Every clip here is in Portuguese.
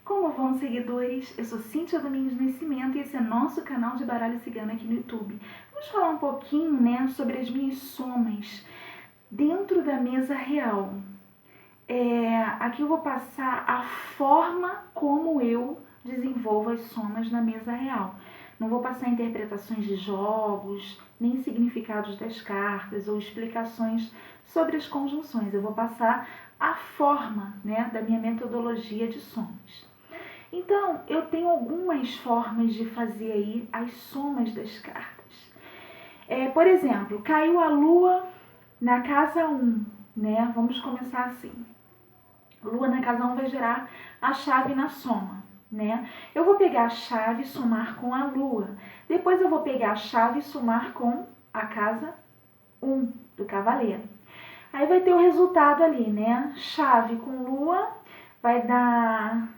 Como vão, seguidores? Eu sou Cíntia Domingos Nascimento e esse é nosso canal de baralho cigano aqui no YouTube. Vamos falar um pouquinho, né, sobre as minhas somas dentro da mesa real. Aqui eu vou passar a forma como eu desenvolvo as somas na mesa real. Não vou passar interpretações de jogos, nem significados das cartas ou explicações sobre as conjunções. Eu vou passar a forma, né, da minha metodologia de somas. Então, eu tenho algumas formas de fazer aí as somas das cartas. Por exemplo, caiu a lua na casa 1, né? Vamos começar assim. Lua na casa 1 vai gerar a chave na soma, né? Eu vou pegar a chave e somar com a lua. Depois eu vou pegar a chave e somar com a casa 1 do cavaleiro. Aí vai ter o resultado ali, né? Chave com lua vai dar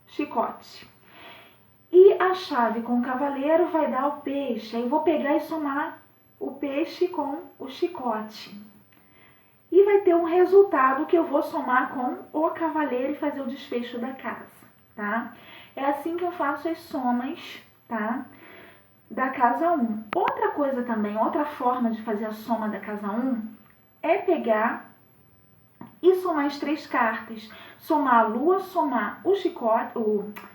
chicote. E a chave com o cavaleiro vai dar o peixe. Aí eu vou pegar e somar o peixe com o chicote. E vai ter um resultado que eu vou somar com o cavaleiro e fazer o desfecho da casa, tá? É assim que eu faço as somas, tá? Da casa 1. Outra coisa também, outra forma de fazer a soma da casa 1 é pegar e somar as 3 cartas. Somar a lua, somar o chicote,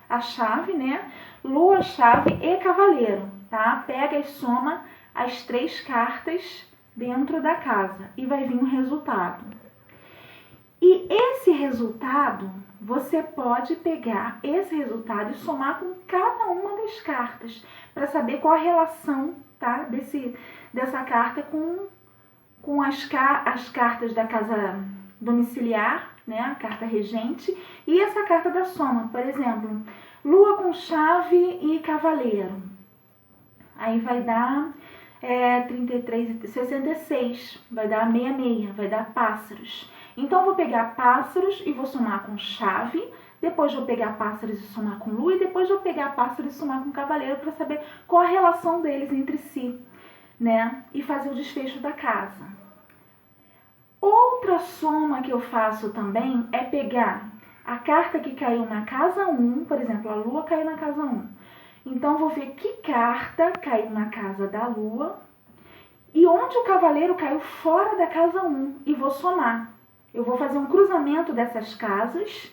a chave, né? Lua, chave e cavaleiro, tá? Pega e soma as 3 cartas dentro da casa e vai vir um resultado. E esse resultado, você pode pegar esse resultado e somar com cada uma das cartas para saber qual a relação, tá? Dessa carta com as cartas da casa domiciliar, né, a carta regente, e essa carta da soma, por exemplo, lua com chave e cavaleiro. Aí vai dar 33 e 66, vai dar 66, vai dar pássaros. Então eu vou pegar pássaros e vou somar com chave, depois vou pegar pássaros e somar com lua, e depois vou pegar pássaros e somar com cavaleiro para saber qual a relação deles entre si, né, e fazer o desfecho da casa. Outra soma que eu faço também é pegar a carta que caiu na casa 1, por exemplo, a lua caiu na casa 1. Então, vou ver que carta caiu na casa da lua e onde o cavaleiro caiu fora da casa 1 e vou somar. Eu vou fazer um cruzamento dessas casas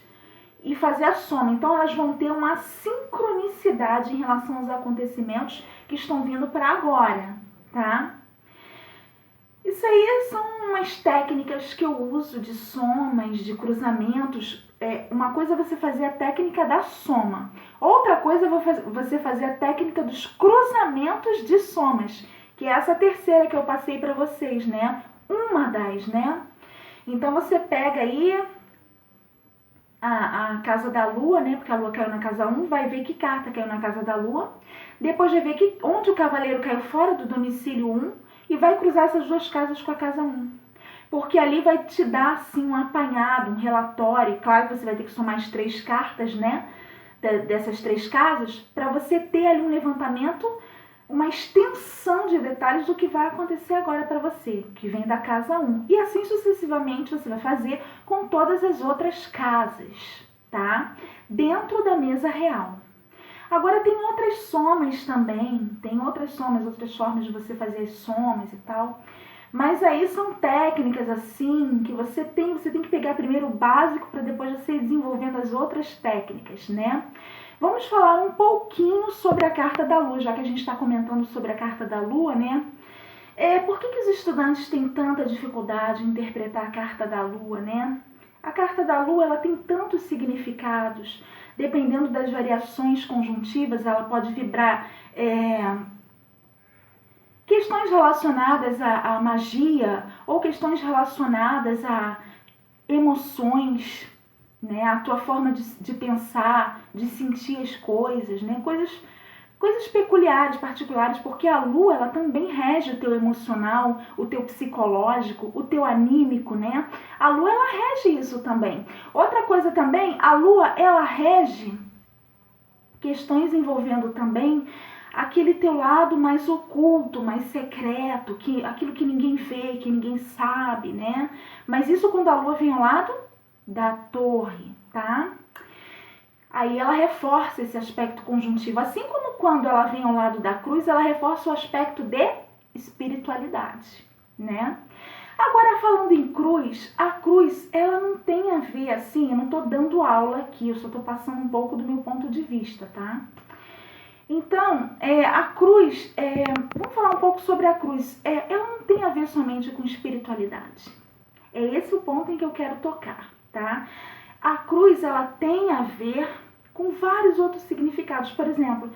e fazer a soma. Então, elas vão ter uma sincronicidade em relação aos acontecimentos que estão vindo para agora, tá? Isso aí são umas técnicas que eu uso de somas, de cruzamentos. Uma coisa é você fazer a técnica da soma. Outra coisa é você fazer a técnica dos cruzamentos de somas, que é essa terceira que eu passei para vocês, né? Uma das, né? Então, você pega aí a casa da lua, né? Porque a lua caiu na casa 1, vai ver que carta caiu na casa da lua. Depois vai ver onde o cavaleiro caiu fora do domicílio 1. E vai cruzar essas 2 casas com a casa 1. Porque ali vai te dar, assim, um apanhado, um relatório. Claro que você vai ter que somar as 3 cartas, né? Dessas 3 casas, para você ter ali um levantamento, uma extensão de detalhes do que vai acontecer agora para você, que vem da casa 1. E assim sucessivamente você vai fazer com todas as outras casas, tá? Dentro da mesa real. Agora tem outras somas também, tem outras somas, outras formas de você fazer as somas e tal. Mas aí são técnicas assim que você tem que pegar primeiro o básico para depois você ir desenvolvendo as outras técnicas, né? Vamos falar um pouquinho sobre a carta da lua, já que a gente está comentando sobre a carta da lua, né? Por que os estudantes têm tanta dificuldade em interpretar a carta da lua, né? A carta da lua, ela tem tantos significados. Dependendo das variações conjuntivas, ela pode vibrar questões relacionadas à magia ou questões relacionadas a emoções, né? A tua forma de pensar, de sentir as coisas, né? Coisas peculiares, particulares, porque a lua, ela também rege o teu emocional, o teu psicológico, o teu anímico, né? A lua, ela rege isso também. Outra coisa também, a lua, ela rege questões envolvendo também aquele teu lado mais oculto, mais secreto, aquilo que ninguém vê, que ninguém sabe, né? Mas isso quando a lua vem ao lado da torre, tá? aí ela reforça esse aspecto conjuntivo. Assim como quando ela vem ao lado da cruz, ela reforça o aspecto de espiritualidade, né? Agora, falando em cruz, a cruz, ela não tem a ver, assim, eu não estou dando aula aqui, eu só estou passando um pouco do meu ponto de vista, tá? Então, a cruz, vamos falar um pouco sobre a cruz. Ela não tem a ver somente com espiritualidade. É esse o ponto em que eu quero tocar, tá? A cruz, ela tem a ver com vários outros significados. Por exemplo,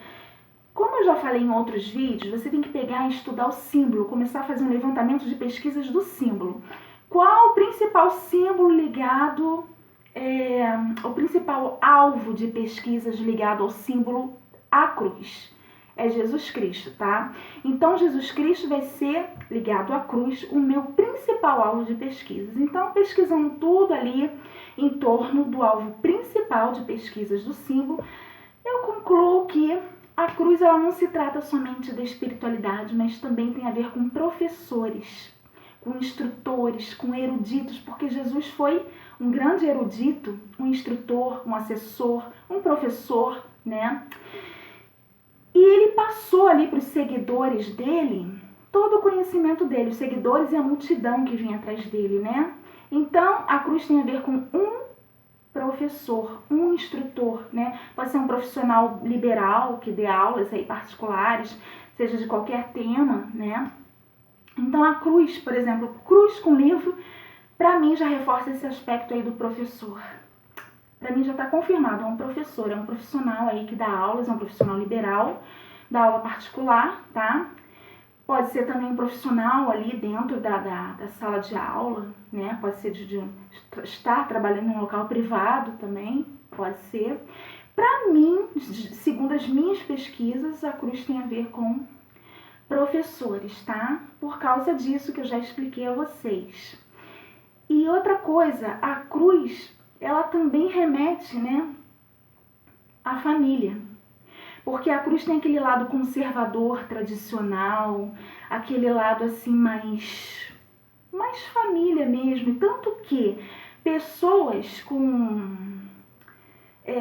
como eu já falei em outros vídeos, você tem que pegar e estudar o símbolo, começar a fazer um levantamento de pesquisas do símbolo. Qual o principal símbolo ligado, o principal alvo de pesquisas ligado ao símbolo à cruz? É Jesus Cristo, tá? Então, Jesus Cristo vai ser ligado à cruz o meu principal alvo de pesquisas. Então, pesquisando tudo ali em torno do alvo principal de pesquisas do símbolo, eu concluo que a cruz ela não se trata somente da espiritualidade, mas também tem a ver com professores, com instrutores, com eruditos, porque Jesus foi um grande erudito, um instrutor, um assessor, um professor, né? E ele passou ali para os seguidores dele todo o conhecimento dele, os seguidores e a multidão que vinha atrás dele, né? Então, a cruz tem a ver com um professor, um instrutor, né? Pode ser um profissional liberal que dê aulas aí particulares, seja de qualquer tema, né? Então, a cruz, por exemplo, cruz com livro, para mim já reforça esse aspecto aí do professor. Para mim já está confirmado, é um professor, é um profissional aí que dá aulas, é um profissional liberal, dá aula particular, tá? Pode ser também um profissional ali dentro da sala de aula, né? Pode ser de estar trabalhando em um local privado também, pode ser. Para mim, segundo as minhas pesquisas, a cruz tem a ver com professores, tá? Por causa disso que eu já expliquei a vocês. E outra coisa, a cruz, ela também remete, né, à família. Porque a cruz tem aquele lado conservador, tradicional, aquele lado assim mais família mesmo. Tanto que pessoas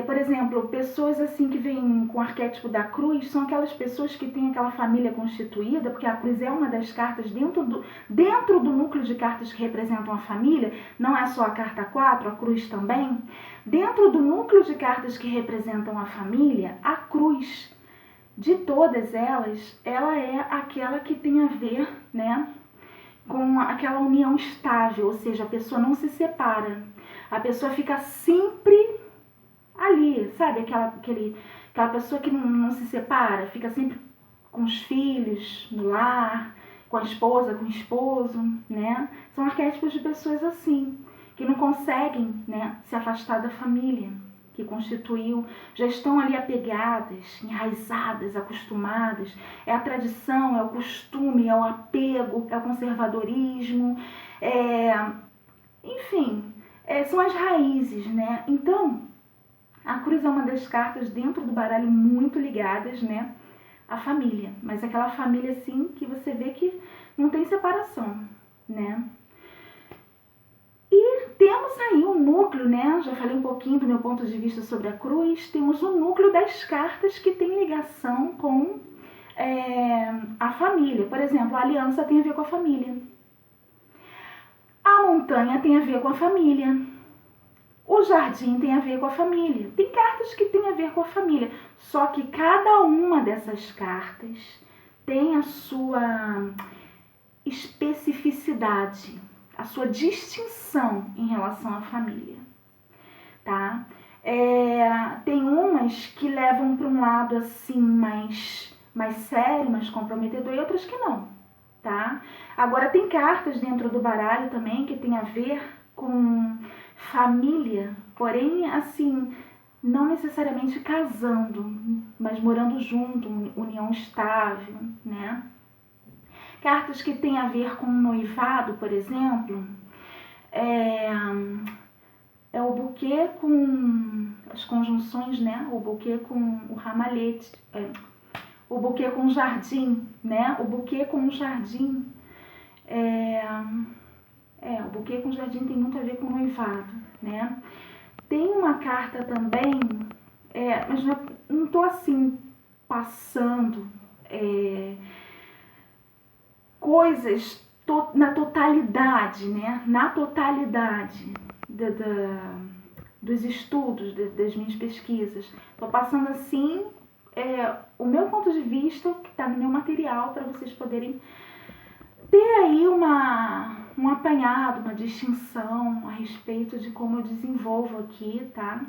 por exemplo, pessoas assim que vêm com o arquétipo da cruz são aquelas pessoas que têm aquela família constituída, porque a cruz é uma das cartas dentro do núcleo de cartas que representam a família, não é só a carta 4, a cruz também. Dentro do núcleo de cartas que representam a família, a cruz, de todas elas, ela é aquela que tem a ver, né, com aquela união estável, ou seja, a pessoa não se separa, a pessoa fica sempre ali, sabe? Aquela pessoa que não se separa, fica sempre com os filhos no lar, com a esposa, com o esposo, né? São arquétipos de pessoas assim, que não conseguem, né, se afastar da família que constituiu, já estão ali apegadas, enraizadas, acostumadas. É a tradição, é o costume, é o apego, é o conservadorismo, enfim, são as raízes, né? Então, a cruz é uma das cartas dentro do baralho muito ligadas, né, à família. Mas aquela família, assim, que você vê que não tem separação, né? E temos aí o núcleo, né? Já falei um pouquinho do meu ponto de vista sobre a cruz. Temos o núcleo das cartas que tem ligação com a família. Por exemplo, a aliança tem a ver com a família. A montanha tem a ver com a família. O jardim tem a ver com a família. Tem cartas que tem a ver com a família. Só que cada uma dessas cartas tem a sua especificidade, a sua distinção em relação à família, tá? Tem umas que levam para um lado assim mais sério, mais comprometedor, e outras que não, tá? Agora tem cartas dentro do baralho também que tem a ver com família, porém, assim, não necessariamente casando, mas morando junto, união estável, né? Cartas que têm a ver com noivado, por exemplo, é o buquê com as conjunções, né? O buquê com o ramalhete, o buquê com o jardim, né? O buquê com o jardim, o buquê com o jardim tem muito a ver com noivado, né? Tem uma carta também Mas não tô assim passando coisas na totalidade, né? Na totalidade dos estudos, das minhas pesquisas. Estou passando assim o meu ponto de vista, que está no meu material, para vocês poderem ter aí um apanhado, uma distinção a respeito de como eu desenvolvo aqui, tá?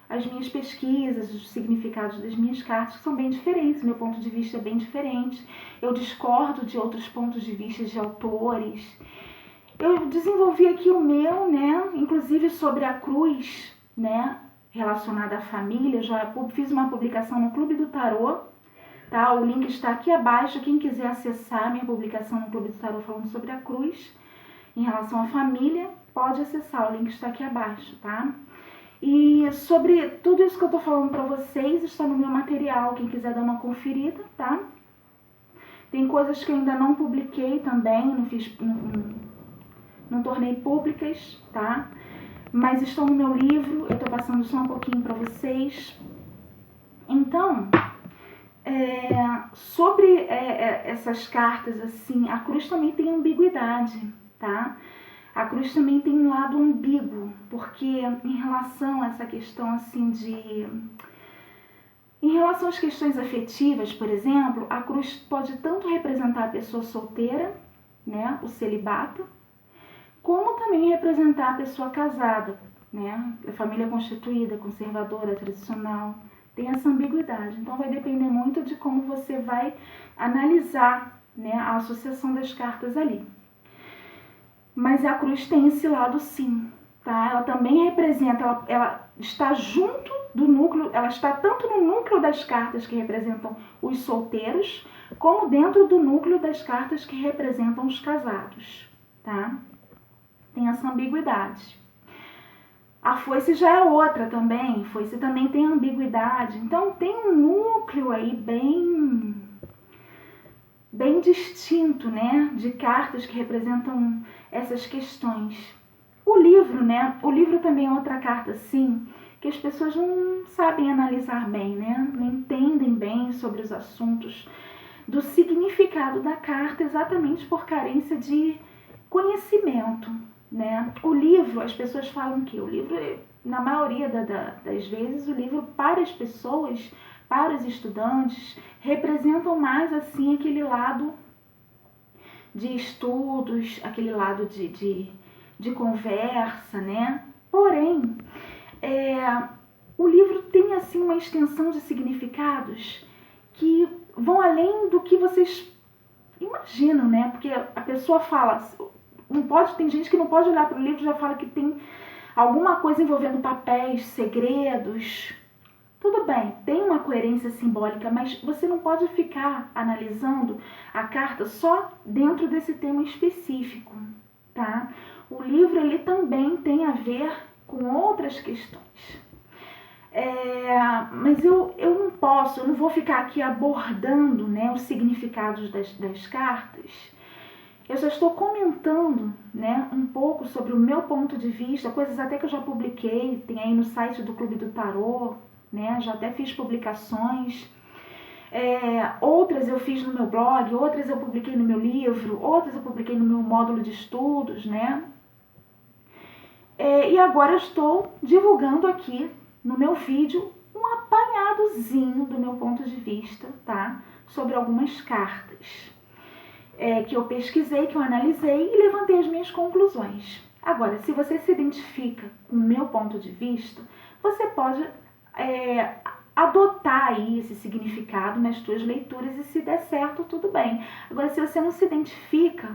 As minhas pesquisas, os significados das minhas cartas são bem diferentes, meu ponto de vista é bem diferente. Eu discordo de outros pontos de vista de autores. Eu desenvolvi aqui o meu, né? Inclusive sobre a cruz, né? Relacionada à família. Já fiz uma publicação no Clube do Tarô, tá? O link está aqui abaixo. Quem quiser acessar minha publicação no Clube do Tarô falando sobre a cruz, em relação à família, pode acessar. O link está aqui abaixo, tá? E sobre tudo isso que eu tô falando para vocês, está no meu material. Quem quiser dar uma conferida, tá? Tem coisas que eu ainda não publiquei também, não tornei públicas, tá? Mas estão no meu livro, eu tô passando só um pouquinho para vocês. Então, sobre essas cartas, assim, a cruz também tem ambiguidade, tá? A cruz também tem um lado ambíguo, porque em relação a essa questão, assim, em relação às questões afetivas, por exemplo, a cruz pode tanto representar a pessoa solteira, né, o celibato, como também representar a pessoa casada, né, a família constituída, conservadora, tradicional. Tem essa ambiguidade. Então vai depender muito de como você vai analisar, né, a associação das cartas ali. Mas a cruz tem esse lado sim, tá? Ela também representa, ela está junto do núcleo, ela está tanto no núcleo das cartas que representam os solteiros, como dentro do núcleo das cartas que representam os casados, tá? Tem essa ambiguidade. A foice já é outra também, foice também tem ambiguidade. Então tem um núcleo aí bem distinto, né, de cartas que representam essas questões. O livro, né, o livro também é outra carta, sim, que as pessoas não sabem analisar bem, né, não entendem bem sobre os assuntos do significado da carta, exatamente por carência de conhecimento, né. O livro, as pessoas falam que o livro, na maioria das vezes, o livro para as pessoas, para os estudantes, representam mais assim aquele lado de estudos, aquele lado de conversa, né? Porém, o livro tem assim uma extensão de significados que vão além do que vocês imaginam, né? Porque a pessoa fala, não pode, tem gente que não pode olhar para o livro e já fala que tem alguma coisa envolvendo papéis, segredos. Tudo bem, tem uma coerência simbólica, mas você não pode ficar analisando a carta só dentro desse tema específico, tá? O livro ele também tem a ver com outras questões. Mas eu não posso, eu não vou ficar aqui abordando, né, os significados das cartas. Eu só estou comentando, né, um pouco sobre o meu ponto de vista, coisas até que eu já publiquei, tem aí no site do Clube do Tarô, né, já até fiz publicações. Outras eu fiz no meu blog, outras eu publiquei no meu livro, outras eu publiquei no meu módulo de estudos, né? E agora eu estou divulgando aqui no meu vídeo um apanhadozinho do meu ponto de vista, tá? Sobre algumas cartas que eu pesquisei, que eu analisei e levantei as minhas conclusões. Agora, se você se identifica com o meu ponto de vista, você pode adotar aí esse significado nas suas leituras e se der certo, tudo bem. Agora, se você não se identifica,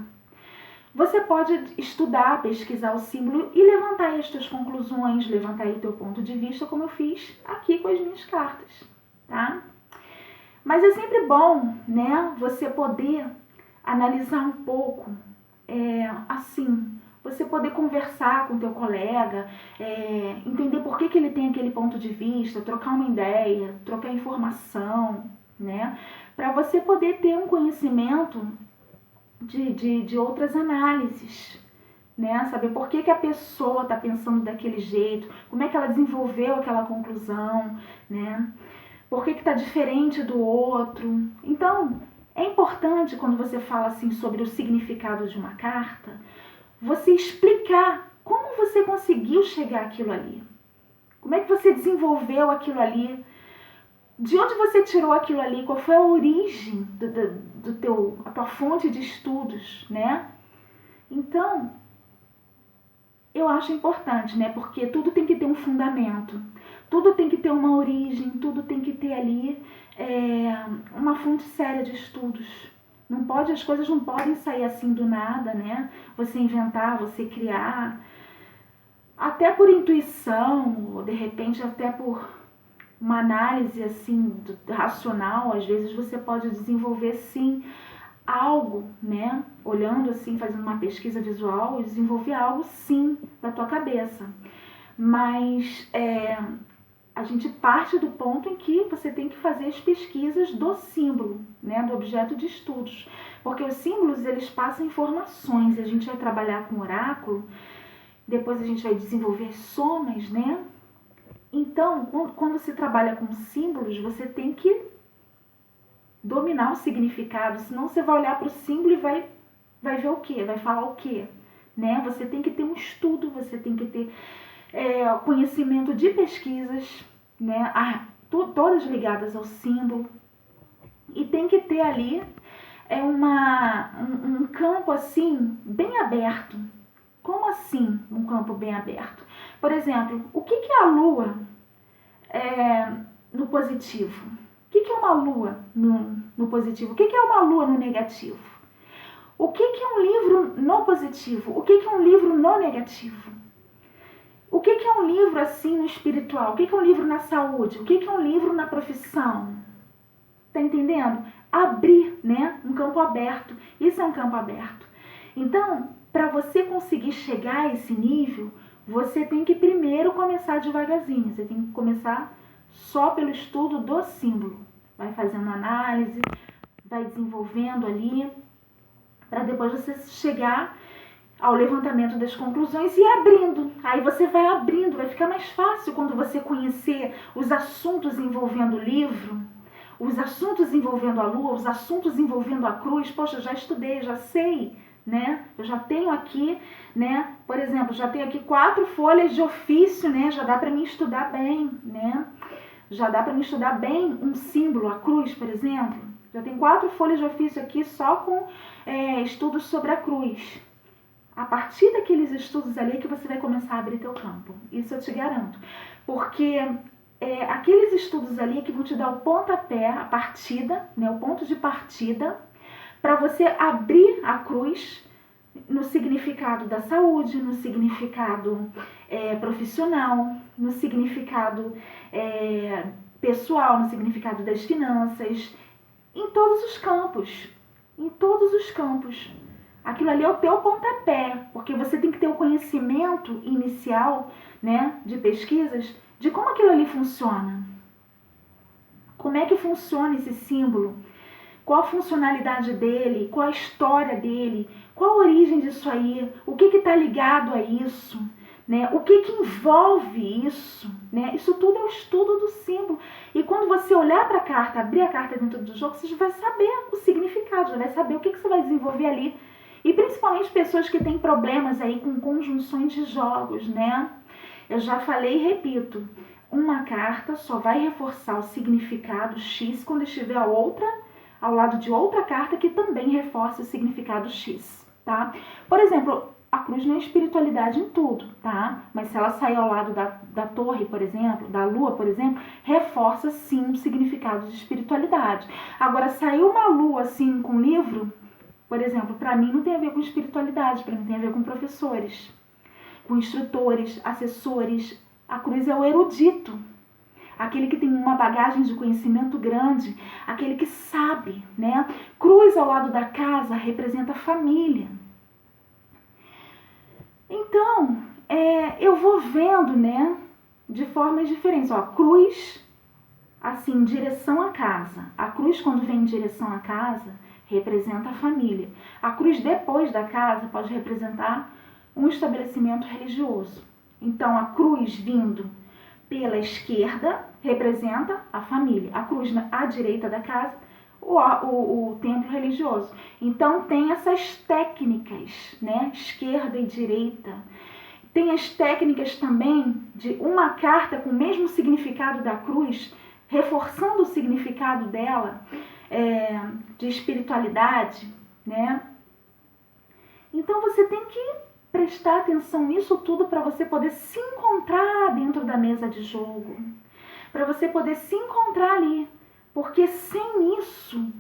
você pode estudar, pesquisar o símbolo e levantar aí as suas conclusões, levantar aí o teu ponto de vista, como eu fiz aqui com as minhas cartas, tá? Mas é sempre bom, né, você poder analisar um pouco, assim, você poder conversar com o teu colega, entender por que ele tem aquele ponto de vista, trocar uma ideia, trocar informação, né? Para você poder ter um conhecimento de outras análises, né? Saber por que a pessoa está pensando daquele jeito, como é que ela desenvolveu aquela conclusão, né? Por que está diferente do outro. Então, é importante quando você fala assim sobre o significado de uma carta, você explicar como você conseguiu chegar àquilo ali. Como é que você desenvolveu aquilo ali? De onde você tirou aquilo ali? Qual foi a origem a tua fonte de estudos, né? Então, eu acho importante, né? Porque tudo tem que ter um fundamento, tudo tem que ter uma origem, tudo tem que ter ali uma fonte séria de estudos. Não pode, as coisas não podem sair assim do nada, né? Você inventar, você criar, até por intuição, ou de repente até por uma análise assim racional, às vezes você pode desenvolver sim algo, né? Olhando assim, fazendo uma pesquisa visual, e desenvolver algo sim da tua cabeça. Mas a gente parte do ponto em que você tem que fazer as pesquisas do símbolo, né? Do objeto de estudos. Porque os símbolos, eles passam informações, e a gente vai trabalhar com oráculo, depois a gente vai desenvolver somas, né? Então, quando se trabalha com símbolos, você tem que dominar o significado, senão você vai olhar para o símbolo e vai ver o quê? Vai falar o quê? Né? Você tem que ter um estudo, você tem que ter conhecimento de pesquisas, né? Todas ligadas ao símbolo, e tem que ter ali um campo assim, bem aberto. Como assim um campo bem aberto? Por exemplo, o que é a Lua no positivo? O que é uma Lua no positivo? O que é uma Lua no negativo? O que é um livro no positivo? O que é um livro no negativo? O que é um livro assim no espiritual? O que é um livro na saúde? O que é um livro na profissão? Tá entendendo? Abrir, né? Um campo aberto. Isso é um campo aberto. Então, para você conseguir chegar a esse nível, você tem que primeiro começar devagarzinho. Você tem que começar só pelo estudo do símbolo. Vai fazendo análise, vai desenvolvendo ali, para depois você chegar ao levantamento das conclusões e abrindo. Aí você vai abrindo, vai ficar mais fácil quando você conhecer os assuntos envolvendo o livro, os assuntos envolvendo a lua, os assuntos envolvendo a cruz. Poxa, eu já estudei, já sei, né? Eu já tenho aqui, né? Por exemplo, já tenho aqui 4 folhas de ofício, né? Já dá para mim estudar bem, né? Já dá para mim estudar bem um símbolo, a cruz, por exemplo. Já tem 4 folhas de ofício aqui só com estudos sobre a cruz. A partir daqueles estudos ali que você vai começar a abrir teu campo. Isso eu te garanto. Porque aqueles estudos ali que vão te dar o pontapé, a partida, né, o ponto de partida, para você abrir a cruz no significado da saúde, no significado profissional, no significado pessoal, no significado das finanças, em todos os campos. Em todos os campos. Aquilo ali é o teu pontapé, porque você tem que ter o conhecimento inicial, né, de pesquisas, de como aquilo ali funciona. Como é que funciona esse símbolo? Qual a funcionalidade dele? Qual a história dele? Qual a origem disso aí? O que está ligado a isso? Né? O que envolve isso? Né? Isso tudo é o estudo do símbolo. E quando você olhar para a carta, abrir a carta dentro do jogo, você já vai saber o significado, já vai saber o que você vai desenvolver ali. E principalmente pessoas que têm problemas aí com conjunções de jogos, né? Eu já falei e repito, uma carta só vai reforçar o significado X quando estiver ao lado de outra carta que também reforça o significado X, tá? Por exemplo, a cruz não é espiritualidade em tudo, tá? Mas se ela sair ao lado da torre, por exemplo, da lua, por exemplo, reforça sim o significado de espiritualidade. Agora, saiu uma lua assim com livro, por exemplo, para mim não tem a ver com espiritualidade, para mim tem a ver com professores, com instrutores, assessores. A cruz é o erudito, aquele que tem uma bagagem de conhecimento grande, aquele que sabe, né? Cruz ao lado da casa representa a família. Então, eu vou vendo, né, de formas diferentes. Ó, cruz, assim, em direção à casa. A cruz, quando vem em direção à casa, representa a família. A cruz depois da casa pode representar um estabelecimento religioso. Então, a cruz vindo pela esquerda representa a família. A cruz à direita da casa, o templo religioso. Então, tem essas técnicas, né? Esquerda e direita. Tem as técnicas também de uma carta com o mesmo significado da cruz, reforçando o significado dela, de espiritualidade, né? Então, você tem que prestar atenção nisso tudo para você poder se encontrar dentro da mesa de jogo, para você poder se encontrar ali, porque sem isso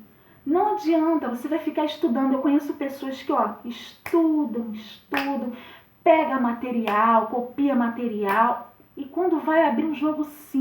não adianta, você vai ficar estudando. Eu conheço pessoas que estudam, pega material, copia material, e quando vai abrir um jogo simples,